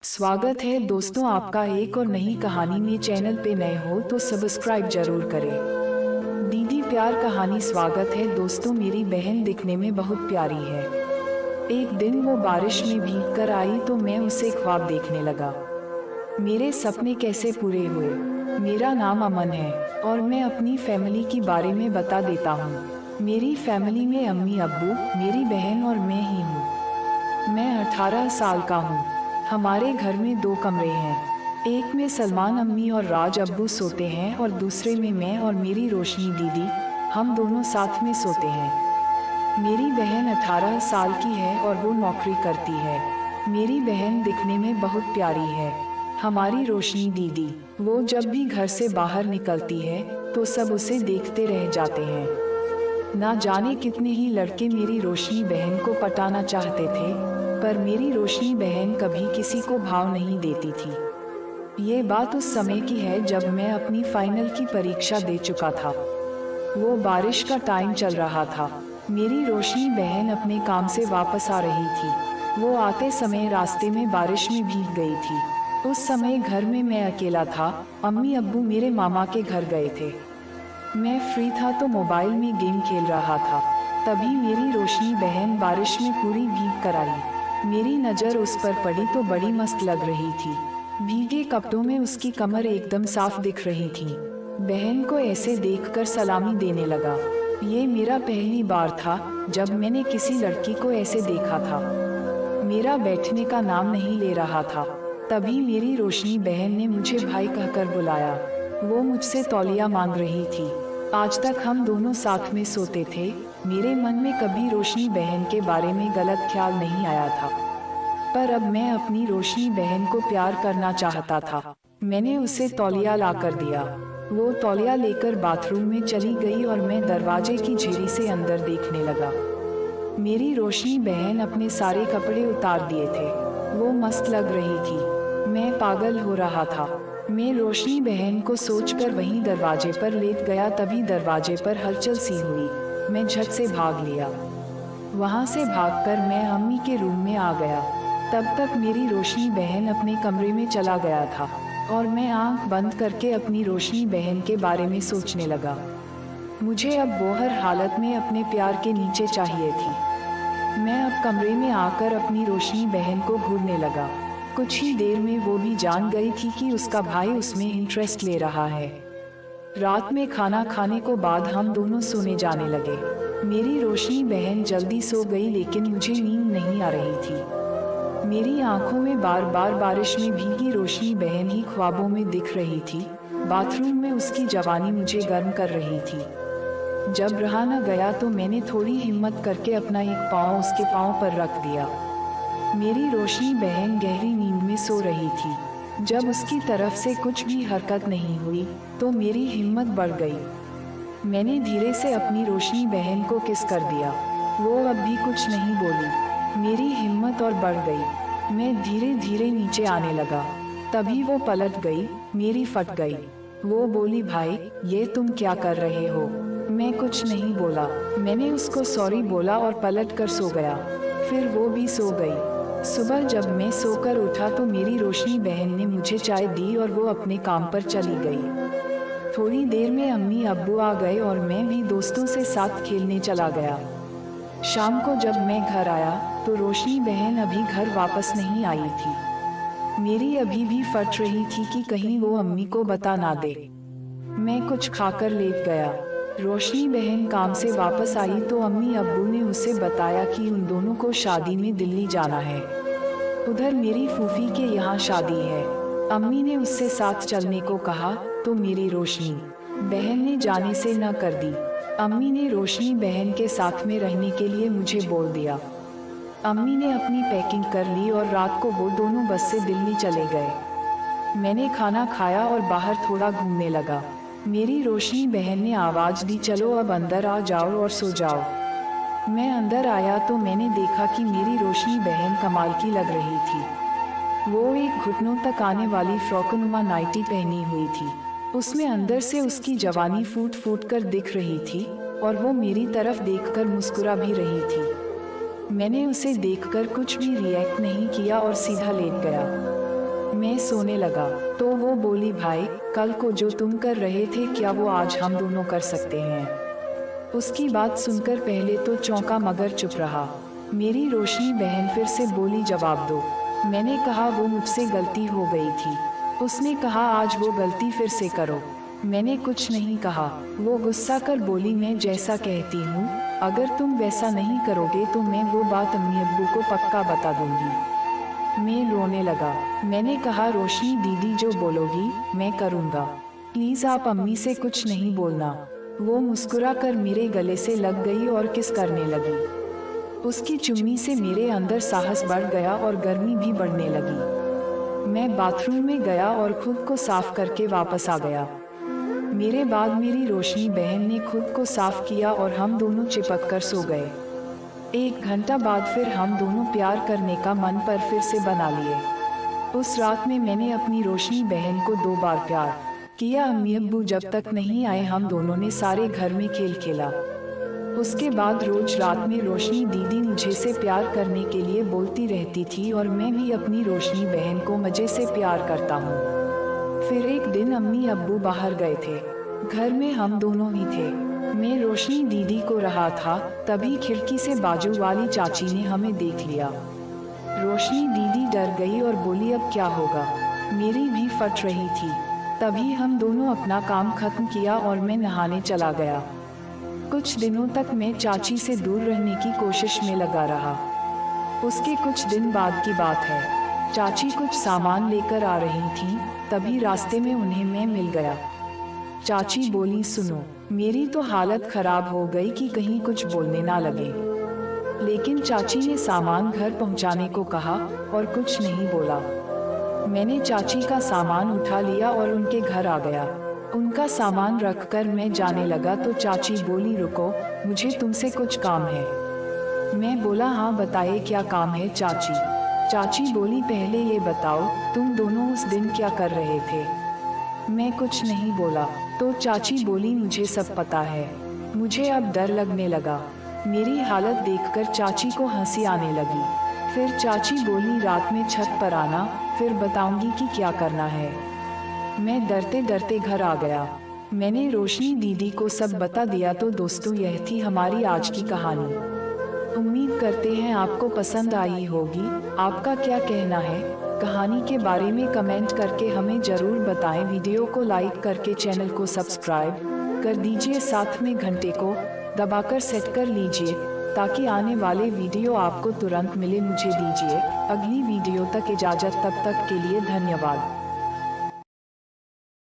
स्वागत है दोस्तों आपका एक और नई कहानी में। चैनल पे नए हो तो सब्सक्राइब जरूर करें। दीदी प्यार कहानी। स्वागत है दोस्तों। मेरी बहन दिखने में बहुत प्यारी है। एक दिन वो बारिश में भीग कर आई तो मैं उसे ख्वाब देखने लगा। मेरे सपने कैसे पूरे हुए। मेरा नाम अमन है और मैं अपनी फैमिली के बारे में बता देता हूँ। मेरी फैमिली में अम्मी अब्बू, मेरी बहन और मैं ही हूँ। मैं 18 साल का हूँ। हमारे घर में 2 कमरे हैं। एक में सलमान अम्मी और राज अब्बू सोते हैं और दूसरे में मैं और मेरी रोशनी दीदी, हम दोनों साथ में सोते हैं। मेरी बहन 18 साल की है और वो नौकरी करती है। मेरी बहन दिखने में बहुत प्यारी है। हमारी रोशनी दीदी, वो जब भी घर से बाहर निकलती है तो सब उसे देखते रह जाते हैं। ना जाने कितने ही लड़के मेरी रोशनी बहन को पटाना चाहते थे, पर मेरी रोशनी बहन कभी किसी को भाव नहीं देती थी। ये बात उस समय की है जब मैं अपनी फाइनल की परीक्षा दे चुका था। वो बारिश का टाइम चल रहा था। मेरी रोशनी बहन अपने काम से वापस आ रही थी। वो आते समय रास्ते में बारिश में भीग गई थी। उस समय घर में मैं अकेला था। अम्मी अब्बू मेरे मामा के घर गए थे। मैं फ्री था तो मोबाइल में गेम खेल रहा था। तभी मेरी रोशनी बहन बारिश में पूरी भीग कर आई। मेरी नज़र उस पर पड़ी तो बड़ी मस्त लग रही थी। भीगे कपड़ों में उसकी कमर एकदम साफ दिख रही थी। बहन को ऐसे देखकर सलामी देने लगा। ये मेरा पहली बार था जब मैंने किसी लड़की को ऐसे देखा था। मेरा बैठने का नाम नहीं ले रहा था। तभी मेरी रोशनी बहन ने मुझे भाई कहकर बुलाया। वो मुझसे तौलिया मांग रही थी। आज तक हम दोनों साथ में सोते थे। मेरे मन में कभी रोशनी बहन के बारे में गलत ख्याल नहीं आया था, पर अब मैं अपनी रोशनी बहन को प्यार करना चाहता था। मैंने उसे तौलिया लाकर दिया। वो तौलिया लेकर बाथरूम में चली गई और मैं दरवाजे की झिरी से अंदर देखने लगा। मेरी रोशनी बहन अपने सारे कपड़े उतार दिए थे। वो मस्त लग रही थी। मैं पागल हो रहा था। मैं रोशनी बहन को सोचकर वहीं दरवाजे पर लेट गया। तभी दरवाजे पर हलचल सी हुई। मैं झट से भाग लिया। वहां से भागकर मैं अम्मी के रूम में आ गया। तब तक मेरी रोशनी बहन अपने कमरे में चला गया था और मैं आंख बंद करके अपनी रोशनी बहन के बारे में सोचने लगा। मुझे अब वो हर हालत में अपने प्यार के नीचे चाहिए थी। मैं अब कमरे में आकर अपनी रोशनी बहन को घूरने लगा। कुछ ही देर में वो भी जान गई थी कि उसका भाई उसमें इंटरेस्ट ले रहा है। रात में खाना खाने को बाद हम दोनों सोने जाने लगे। मेरी रोशनी बहन जल्दी सो गई लेकिन मुझे नींद नहीं आ रही थी। मेरी आंखों में बार बार बारिश में भीगी रोशनी बहन ही ख्वाबों में दिख रही थी। बाथरूम में उसकी जवानी मुझे गर्म कर रही थी। जब रहा न गया तो मैंने थोड़ी हिम्मत करके अपना एक पाँव उसके पाँव पर रख दिया। मेरी रोशनी बहन गहरी नींद में सो रही थी। जब उसकी तरफ से कुछ भी हरकत नहीं हुई तो मेरी हिम्मत बढ़ गई। मैंने धीरे से अपनी रोशनी बहन को किस कर दिया। वो अब भी कुछ नहीं बोली। मेरी हिम्मत और बढ़ गई। मैं धीरे धीरे नीचे आने लगा। तभी वो पलट गई। मेरी फट गई। वो बोली, भाई ये तुम क्या कर रहे हो। मैं कुछ नहीं बोला। मैंने उसको सॉरी बोला और पलट कर सो गया। फिर वो भी सो गई। सुबह जब मैं सोकर उठा तो मेरी रोशनी बहन ने मुझे चाय दी और वो अपने काम पर चली गई। थोड़ी देर में अम्मी अब्बू आ गए और मैं भी दोस्तों से साथ खेलने चला गया। शाम को जब मैं घर आया तो रोशनी बहन अभी घर वापस नहीं आई थी। मेरी अभी भी फट रही थी कि कहीं वो अम्मी को बता ना दे। मैं कुछ खाकर लेट गया। रोशनी बहन काम से वापस आई तो अम्मी अब्बू ने उसे बताया कि उन दोनों को शादी में दिल्ली जाना है। उधर मेरी फूफी के यहाँ शादी है। अम्मी ने उससे साथ चलने को कहा तो मेरी रोशनी बहन ने जाने से न कर दी। अम्मी ने रोशनी बहन के साथ में रहने के लिए मुझे बोल दिया। अम्मी ने अपनी पैकिंग कर ली और रात को वो दोनों बस से दिल्ली चले गए। मैंने खाना खाया और बाहर थोड़ा घूमने लगा। मेरी रोशनी बहन ने आवाज़ दी, चलो अब अंदर आ जाओ और सो जाओ। मैं अंदर आया तो मैंने देखा कि मेरी रोशनी बहन कमाल की लग रही थी। वो एक घुटनों तक आने वाली फ्रॉकनुमा नाइटी पहनी हुई थी। उसमें अंदर से उसकी जवानी फूट फूट कर दिख रही थी और वो मेरी तरफ देखकर मुस्कुरा भी रही थी। मैंने उसे देखकर कुछ भी रिएक्ट नहीं किया और सीधा लेट गया। मैं सोने लगा तो वो बोली, भाई कल को जो तुम कर रहे थे क्या वो आज हम दोनों कर सकते हैं? उसकी बात सुनकर पहले तो चौंका मगर चुप रहा। मेरी रोशनी बहन फिर से बोली, जवाब दो। मैंने कहा, वो मुझसे गलती हो गई थी। उसने कहा, आज वो गलती फिर से करो। मैंने कुछ नहीं कहा। वो गुस्सा कर बोली, मैं जैसा कहती हूँ अगर तुम वैसा नहीं करोगे तो मैं वो बात अम्मी अब्बू को पक्का बता दूंगी। मैं रोने लगा। मैंने कहा, रोशनी दीदी जो बोलोगी मैं करूँगा, प्लीज़ आप अम्मी से कुछ नहीं बोलना। वो मुस्कुरा कर मेरे गले से लग गई और किस करने लगी। उसकी चुम्मी से मेरे अंदर साहस बढ़ गया और गर्मी भी बढ़ने लगी। मैं बाथरूम में गया और खुद को साफ करके वापस आ गया। मेरे बाद मेरी रोशनी बहन ने खुद को साफ किया और हम दोनों चिपक कर सो गए। 1 घंटा बाद फिर हम दोनों प्यार करने का मन पर फिर से बना लिए। उस रात में मैंने अपनी रोशनी बहन को 2 बार प्यार किया। अम्मी अब्बू जब तक नहीं आए हम दोनों ने सारे घर में खेल खेला। उसके बाद रोज रात में रोशनी दीदी मुझे से प्यार करने के लिए बोलती रहती थी और मैं भी अपनी रोशनी बहन को मजे से प्यार करता हूँ। फिर एक दिन अम्मी अब्बू बाहर गए थे, घर में हम दोनों ही थे। मैं रोशनी दीदी को रहा था, तभी खिड़की से बाजू वाली चाची ने हमें देख लिया। रोशनी दीदी डर गई और बोली, अब क्या होगा? मेरी भी फट रही थी। तभी हम दोनों अपना काम खत्म किया और मैं नहाने चला गया। कुछ दिनों तक मैं चाची से दूर रहने की कोशिश में लगा रहा। उसके कुछ दिन बाद की बात है, चाची कुछ सामान लेकर आ रही थी, तभी रास्ते में उन्हें मैं मिल गया। चाची बोली, सुनो, मेरी तो हालत खराब हो गई कि कहीं कुछ बोलने ना लगे। लेकिन चाची ने सामान घर पहुंचाने को कहा और कुछ नहीं बोला। मैंने चाची का सामान उठा लिया और उनके घर आ गया। उनका सामान रखकर मैं जाने लगा तो चाची बोली, रुको, मुझे तुमसे कुछ काम है। मैं बोला, हाँ बताइए क्या काम है चाची? चाची बोली, पहले ये बताओ तुम दोनों उस दिन क्या कर रहे थे? मैं कुछ नहीं बोला तो चाची बोली, मुझे सब पता है। मुझे अब डर लगने लगा। मेरी हालत देखकर चाची को हंसी आने लगी। फिर चाची बोली, रात में छत पर आना, फिर बताऊंगी कि क्या करना है। मैं डरते डरते घर आ गया। मैंने रोशनी दीदी को सब बता दिया। तो दोस्तों, यह थी हमारी आज की कहानी। उम्मीद करते हैं आपको पसंद आई होगी। आपका क्या कहना है कहानी के बारे में कमेंट करके हमें ज़रूर बताएं। वीडियो को लाइक करके चैनल को सब्सक्राइब कर दीजिए, साथ में घंटे को दबाकर सेट कर लीजिए ताकि आने वाले वीडियो आपको तुरंत मिले। मुझे दीजिए अगली वीडियो तक इजाज़त, तब तक के लिए धन्यवाद।